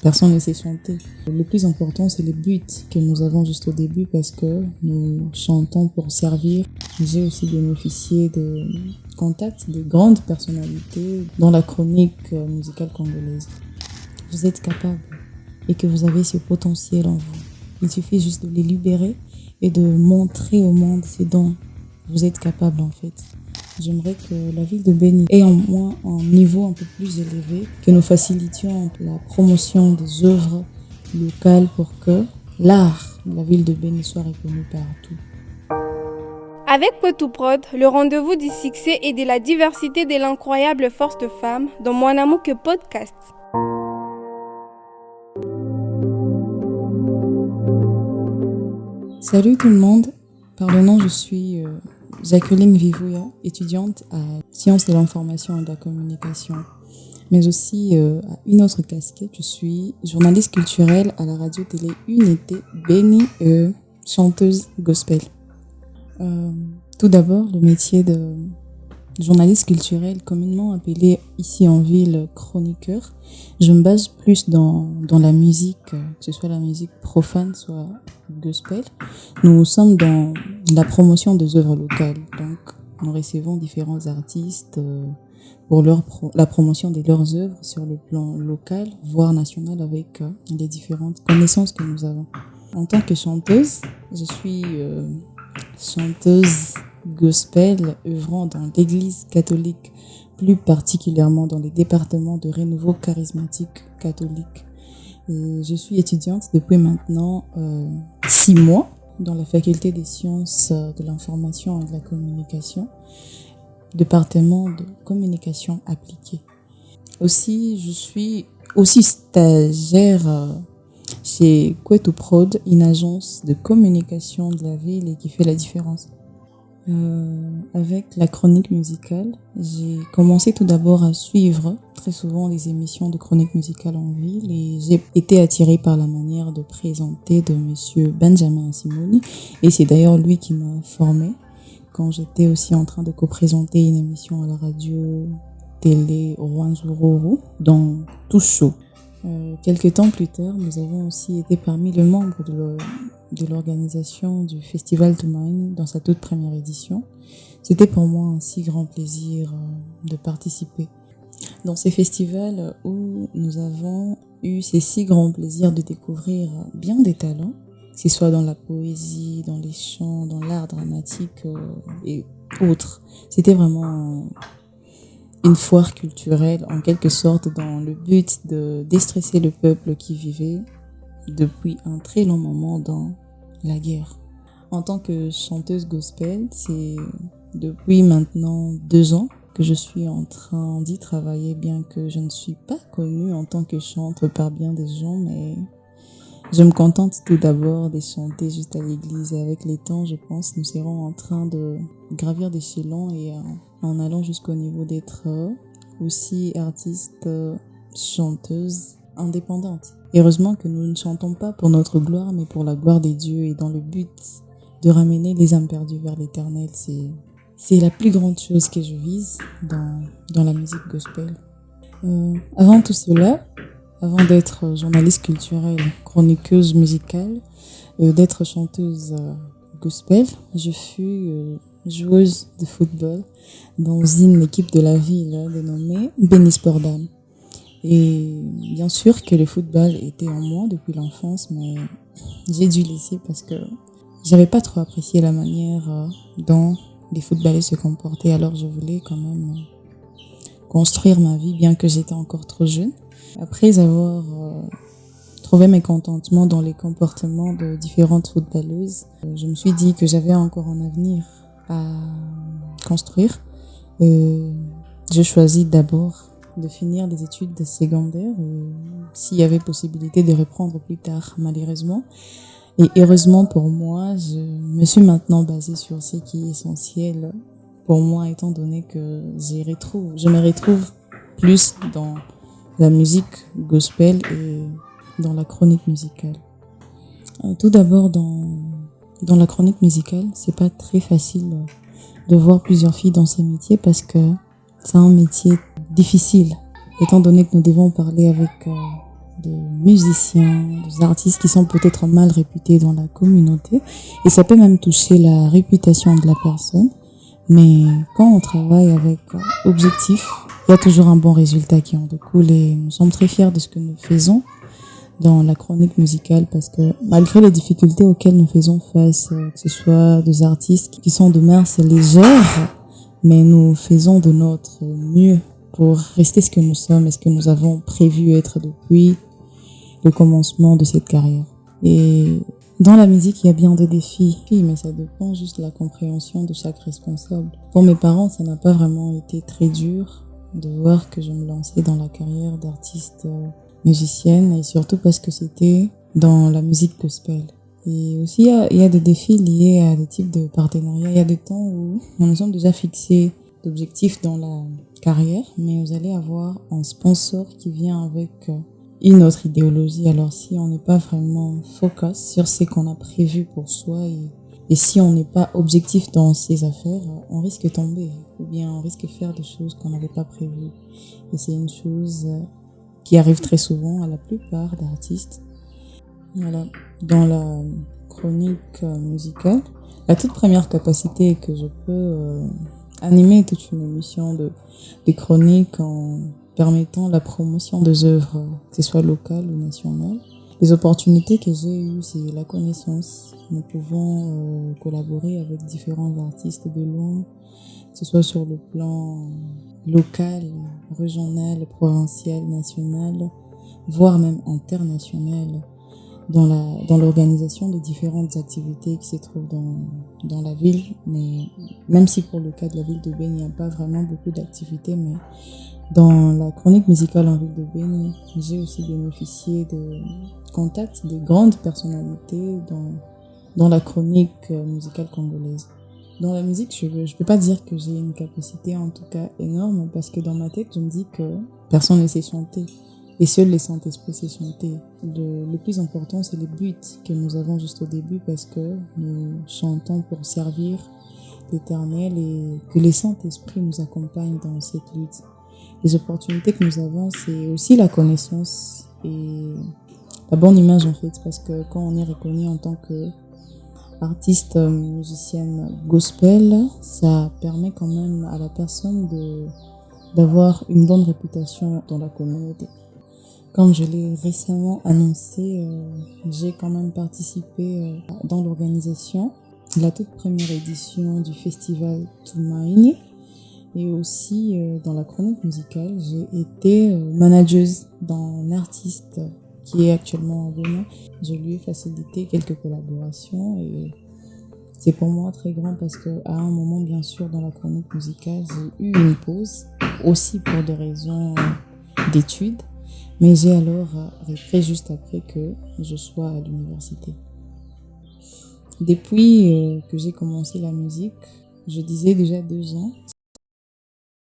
personne ne sait chanter. Le plus important, c'est le but que nous avons juste au début parce que nous chantons pour servir. J'ai aussi bénéficié de contacts de grandes personnalités dans la chronique musicale congolaise. Vous êtes capable et que vous avez ce potentiel en vous. Il suffit juste de les libérer et de montrer au monde ces dons. Vous êtes capable en fait. J'aimerais que la ville de Beni ait en moins un niveau un peu plus élevé, que nous facilitions la promotion des œuvres locales pour que l'art de la ville de Beni soit reconnu partout. Avec Poitou Prod, le rendez-vous du succès et de la diversité de l'incroyable force de femme dans Mon Amour que podcast. Salut tout le monde, par le nom je suis Jacqueline Vivouya, étudiante à Sciences de l'information et de la communication, mais aussi à une autre casquette, je suis journaliste culturelle à la radio-télé Unité Beni, chanteuse gospel. Tout d'abord, le métier de journaliste culturel, communément appelé ici en ville chroniqueur, je me base plus dans la musique, que ce soit la musique profane, soit gospel. Nous sommes dans la promotion des œuvres locales, donc nous recevons différents artistes pour la promotion de leurs œuvres sur le plan local, voire national, avec les différentes connaissances que nous avons. En tant que chanteuse, je suis chanteuse gospel œuvrant dans l'église catholique, plus particulièrement dans les départements de renouveau charismatique catholique. Et je suis étudiante depuis maintenant 6 mois dans la faculté des sciences de l'information et de la communication, département de communication appliquée. Aussi, je suis aussi stagiaire chez Poitou Prod, une agence de communication de la ville et qui fait la différence. Avec la chronique musicale, j'ai commencé tout d'abord à suivre très souvent les émissions de chronique musicale en ville et j'ai été attirée par la manière de présenter de monsieur Benjamin Simoni, et c'est d'ailleurs lui qui m'a formée quand j'étais aussi en train de co-présenter une émission à la radio télé Rwanzururu dans Tout Chaud. Quelques temps plus tard, nous avons aussi été parmi les membres de l'organisation du Festival de Mine dans sa toute première édition. C'était pour moi un si grand plaisir de participer dans ces festivals où nous avons eu ces si grands plaisirs de découvrir bien des talents, que ce soit dans la poésie, dans les chants, dans l'art dramatique et autres. C'était vraiment une foire culturelle en quelque sorte dans le but de déstresser le peuple qui vivait depuis un très long moment dans la guerre. En tant que chanteuse gospel, c'est depuis maintenant 2 ans que je suis en train d'y travailler, bien que je ne suis pas connue en tant que chanteuse par bien des gens, mais je me contente tout d'abord de chanter juste à l'église, et avec les temps, je pense, nous serons en train de gravir d'échelons et en allant jusqu'au niveau d'être aussi artiste, chanteuse indépendante. Heureusement que nous ne chantons pas pour notre gloire, mais pour la gloire des dieux et dans le but de ramener les âmes perdues vers l'éternel. C'est la plus grande chose que je vise dans la musique gospel. Avant tout cela, avant d'être journaliste culturelle, chroniqueuse musicale, d'être chanteuse gospel, je fus joueuse de football dans une équipe de la ville dénommée Beni Sport Dame. Et bien sûr que le football était en moi depuis l'enfance, mais j'ai dû laisser parce que j'avais pas trop apprécié la manière dont les footballeurs se comportaient. Alors je voulais quand même construire ma vie, bien que j'étais encore trop jeune. Après avoir trouvé mes contentements dans les comportements de différentes footballeuses, je me suis dit que j'avais encore un avenir à construire. Je choisis d'abord de finir les études de secondaire, s'il y avait possibilité de reprendre plus tard, malheureusement. Et heureusement pour moi, je me suis maintenant basée sur ce qui est essentiel pour moi, étant donné que je me retrouve plus dans la musique gospel et dans la chronique musicale. Tout d'abord, dans la chronique musicale, c'est pas très facile de voir plusieurs filles dans ce métier parce que c'est un métier difficile, étant donné que nous devons parler avec de musiciens, des artistes qui sont peut-être mal réputés dans la communauté et ça peut même toucher la réputation de la personne. Mais quand on travaille avec objectif, il y a toujours un bon résultat qui en découle et nous sommes très fiers de ce que nous faisons dans la chronique musicale parce que malgré les difficultés auxquelles nous faisons face, que ce soit des artistes qui sont de mœurs légères, mais nous faisons de notre mieux pour rester ce que nous sommes et ce que nous avons prévu être depuis le commencement de cette carrière. Et dans la musique, il y a bien des défis, mais ça dépend juste de la compréhension de chaque responsable. Pour mes parents, ça n'a pas vraiment été très dur de voir que je me lançais dans la carrière d'artiste musicienne et surtout parce que c'était dans la musique gospel. Et aussi, il y a des défis liés à des types de partenariats. Il y a des temps où nous sommes déjà fixés d'objectifs dans la carrière, mais vous allez avoir un sponsor qui vient avec une autre idéologie. Alors si on n'est pas vraiment focus sur ce qu'on a prévu pour soi et si on n'est pas objectif dans ses affaires, on risque de tomber ou bien on risque de faire des choses qu'on n'avait pas prévues. Et c'est une chose qui arrive très souvent à la plupart d'artistes. Voilà. Dans la chronique musicale, la toute première capacité que je peux animer toute une émission de chroniques en permettant la promotion des œuvres, que ce soit locales ou nationales. Les opportunités que j'ai eues, c'est la connaissance. Nous pouvons collaborer avec différents artistes de loin, que ce soit sur le plan local, régional, provincial, national, voire même international, dans l'organisation de différentes activités qui se trouvent dans la ville. Mais même si pour le cas de la ville de Beni, il n'y a pas vraiment beaucoup d'activités, mais dans la chronique musicale en ville de Beni, j'ai aussi bénéficié de contacts de grandes personnalités dans la chronique musicale congolaise. Dans la musique, je peux pas dire que j'ai une capacité en tout cas énorme parce que dans ma tête, je me dis que personne ne sait chanter. Et seuls les Saint-Esprit sait chanter. Le plus important, c'est les buts que nous avons juste au début parce que nous chantons pour servir l'Éternel et que les Saint-Esprit nous accompagnent dans cette lutte. Les opportunités que nous avons, c'est aussi la connaissance et la bonne image en fait parce que quand on est reconnu en tant que artiste musicienne gospel, ça permet quand même à la personne d'avoir une bonne réputation dans la communauté. Comme je l'ai récemment annoncé, j'ai quand même participé dans l'organisation de la toute première édition du festival Toumaïni et aussi dans la chronique musicale, j'ai été manageuse d'un artiste qui est actuellement en Bénin. Je lui ai facilité quelques collaborations et c'est pour moi très grand parce que à un moment, bien sûr, dans la chronique musicale, j'ai eu une pause, aussi pour des raisons d'études, mais j'ai alors repris juste après que je sois à l'université. Depuis que j'ai commencé la musique, je disais déjà 2 ans,